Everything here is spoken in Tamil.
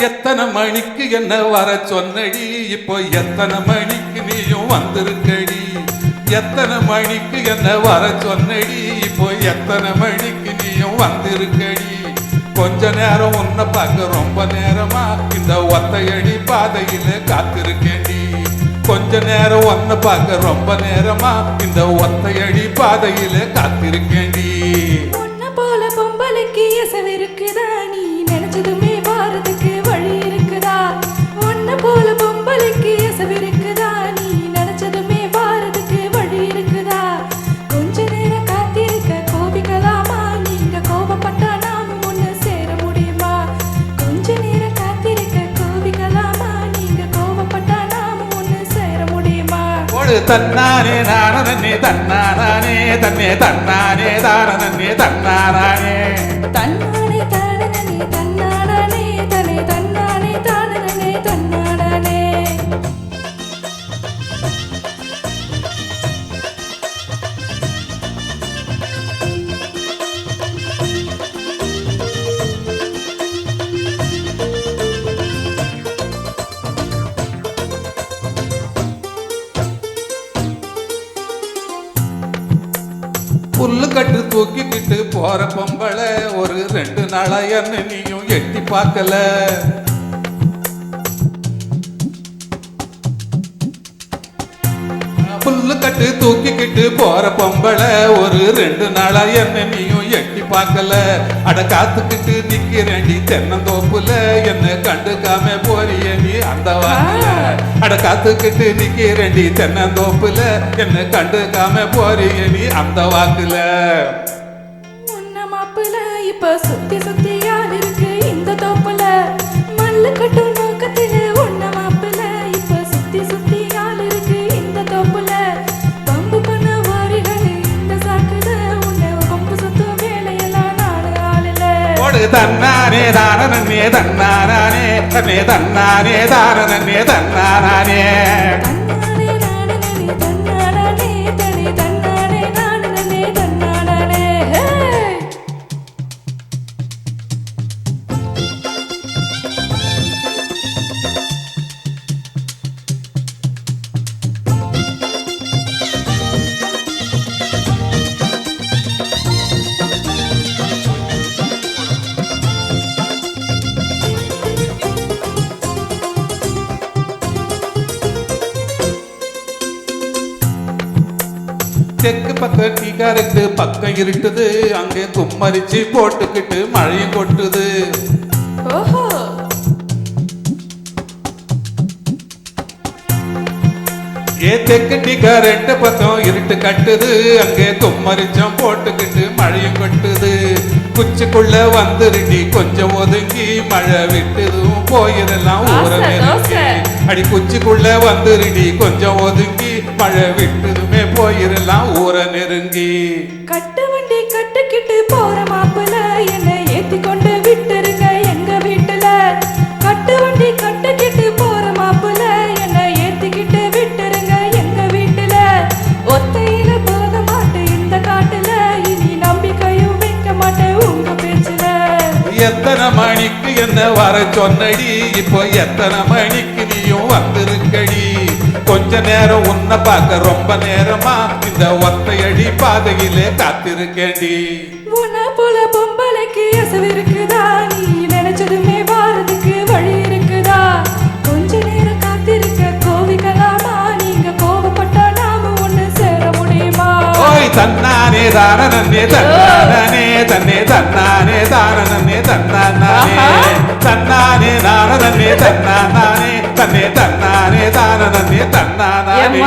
எத்தனை மணிக்கு என்ன வர சொன்னடி, இப்போ எத்தனை மணிக்கு நீயும் வந்திருக்கடி. எத்தனை மணிக்கு என்ன வர சொன்னடி, இப்போ எத்தனை மணிக்கு நீயும் வந்திருக்கடி. கொஞ்ச நேரம் உன்னை பார்க்க ரொம்ப நேரமா இந்த ஒத்தையடி பாதையில காத்திருக்கேண்டி. கொஞ்ச நேரம் உன்னை பார்க்க ரொம்ப நேரமா இந்த ஒத்தையடி பாதையில காத்திருக்கேண்டி. உன்னை போல பொம்பளைக்கு எசவிருக்குதா, நீ நினைச்சதுமே வாரத்துக்கு வழி இருக்குதா. உன்னை போல பொம்பளைக்கு எசவிருக்குதா, நீ நினைச்சதுமே வாரத்துக்கு வழி இருக்குதா. கொஞ்ச நேரம் காத்திருக்க கோபிக்கலாமா, நீங்க கோபப்பட்டா நாம ஒண்ணு சேர முடியுமா. கொஞ்ச நேரம் காத்திருக்க கோபிக்கலாமா, நீங்க கோபப்பட்டா நாம ஒண்ணு சேர முடியுமா. ஒரு தன்னானே தானே தன்னானே தன்னே தன்னானே தானே தன்னானே தன்னானே தானே தன்னானே தனே தன்னானே தானே தன்னானே. புல்லு கட்டு தூக்கிக்கிட்டு போற பொம்பளை ஒரு 2 நாளா என்ன நீயும் எட்டி பார்க்கல. புல்லு கட்டு தூக்கிக்கிட்டு போற பொம்பளை ஒரு 2 நாளா என்ன நீயும் எட்டி பார்க்கல. அட காத்துக்கிட்டு நிக்கிறேண்டி தென்னந்தோப்புல, என்ன கண்டுக்காம போறிய நீ அந்த வாக்குல. அட காத்துக்கிட்டு நிக்கிறேண்டி தென்னந்தோப்புல, என்ன கண்டுக்காம போறிய நீ அந்த வாக்குல. உன்ன மாப்பிள்ள இப்ப சுத்தி சுத்தி யார் இருக்கு இந்த தோப்புல. மல்லு கட்டும் நோக்கத்தில உன்ன மாப்பிள்ள இப்ப சுத்தி சுத்தி யார் இருக்கு இந்த தோப்புல. பம்பு பண்ண வாரிகள் இந்த சாக்குல, உன்னை கொம்பு சுத்து வேலையெல்லாம் நாடு ஆளுல. ஓடு தன்னானே தானே தன்னானே தன்னே தன்னானே தானே தன்னானே தன்னானே நானே தன்னானே தனே தன்னானே நானே தன்னானே. தெற்கு பக்கம் டீக்காருக்கு பக்கம் இருட்டுது, அங்கே கும்மரிச்சு போட்டுக்கிட்டு மழையும் கொட்டுது. ஓஹோ தெற்கு டீக்கா 2 பக்கம் இருட்டு கட்டுது, அங்கே கும்மரிச்சம் போட்டுக்கிட்டு மழையும் கொட்டுது. குச்சிக்குள்ள வந்துருடி கொஞ்சம் ஒதுங்கி, மழை விட்டுதும் போயிடலாம் ஊர நெருங்கி. அடி குச்சிக்குள்ள வந்துருடி கொஞ்சம் ஒதுங்கி, மழை விட்டுதுமே போயிடலாம் ஊர நெருங்கி. கட்டு வண்டி கட்டுக்கிட்டு போற மாப்பிள்ள என்னை ஏத்தி கொண்டு விட்டுருங்க எங்க வீட்டுல. கட்டு வண்டி கட்டுக்கிட்டு போற மாப்பிள்ள என்னை ஏத்திக்கிட்டு விட்டுருங்க எங்க வீட்டுல. ஒத்தையில போக மாட்டேன் இந்த காட்டுல, இனி நம்பிக்கையும் வைக்க மாட்டேன் உங்க பேச்சுல. எத்தனை மணிக்கு என்ன வர சொன்னடி, இப்போ எத்தனை மணிக்கு நீயும் வந்திருக்கடி. கொஞ்ச நேரம் உன்னை பார்க்க ரொம்ப நேரமா இந்த ஒத்தையடி பாதையிலே காத்திருக்கேண்டி. உன்னை போல பொம்பளைக்கு எசவு இருக்குதா, நீ நினைச்சதுமே வாரதுக்கு வழி இருக்குதா. கொஞ்ச நேரம் காத்திருக்க கோவிக்கலாமா, நீங்க கோவப்பட்டா நாம ஒண்ணு சேர முடியுமா. ஓய் தன்னானே தானே தன்னானே தன்னே தன்னானே தானே தன்னானே தன்னானே நானே தன்னானே தன்னே தன்னானே தானே தன்னானே.